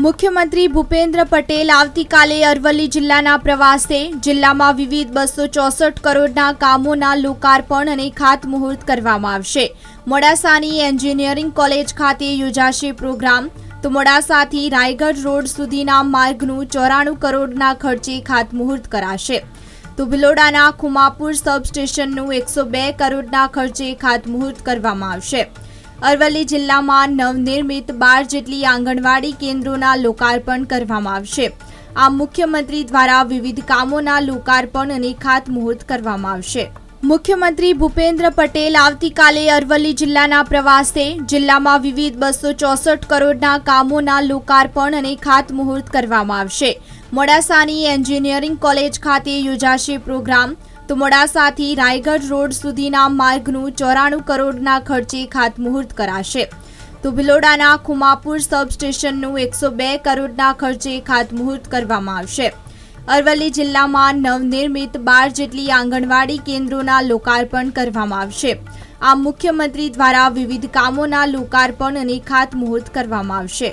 મુખ્યમંત્રી ભૂપેન્દ્ર પટેલ આવતીકાલે અરવલ્લી જિલ્લાના પ્રવાસે જિલ્લામાં વિવિધ 264 કરોડના કામોના લોકાર્પણ અને ખાતમુહૂર્ત કરવામાં આવશે। મોડાસાની એન્જિનિયરિંગ કોલેજ ખાતે યોજાશે પ્રોગ્રામ। તો મોડાસાથી રાયગઢ રોડ સુધીના માર્ગનું 94 કરોડના ખર્ચે ખાતમુહૂર્ત કરાશે। તો ભિલોડાના ખુમાપુર સબસ્ટેશનનું 102 કરોડના ખર્ચે ખાતમુહૂર્ત કરવામાં આવશે। અરવલ્લી જિલ્લામાં નવનિર્મિત 12 જેટલી આંગણવાડી કેન્દ્રોના લોકાર્પણ કરવામાં આવશે। આ મુખ્યમંત્રી દ્વારા વિવિધ કામોના લોકાર્પણ અને ખાતમુહૂર્ત કરવામાં આવશે। મુખ્યમંત્રી ભૂપેન્દ્ર પટેલ આવતીકાલે અરવલ્લી જિલ્લાના પ્રવાસે જિલ્લામાં વિવિધ 264 કરોડના કામોના લોકાર્પણ અને ખાતમુહૂર્ત કરવામાં આવશે। મોડાસાની એન્જિનિયરિંગ કોલેજ ખાતે યોજાશે પ્રોગ્રામ। તો મોડાસાથી રાયગઢ રોડ સુધીના માર્ગનું 94 કરોડના ખર્ચે ખાતમુહૂર્ત કરાશે। તો ભિલોડાના ખુમાપુર સબસ્ટેશનનું 102 કરોડના ખર્ચે ખાતમુહૂર્ત કરવામાં આવશે। અરવલ્લી જિલ્લામાં નવનિર્મિત 12 જેટલી આંગણવાડી કેન્દ્રોના લોકાર્પણ કરવામાં આવશે। આ મુખ્યમંત્રી દ્વારા વિવિધ કામોના લોકાર્પણ અને ખાતમુહૂર્ત કરવામાં આવશે।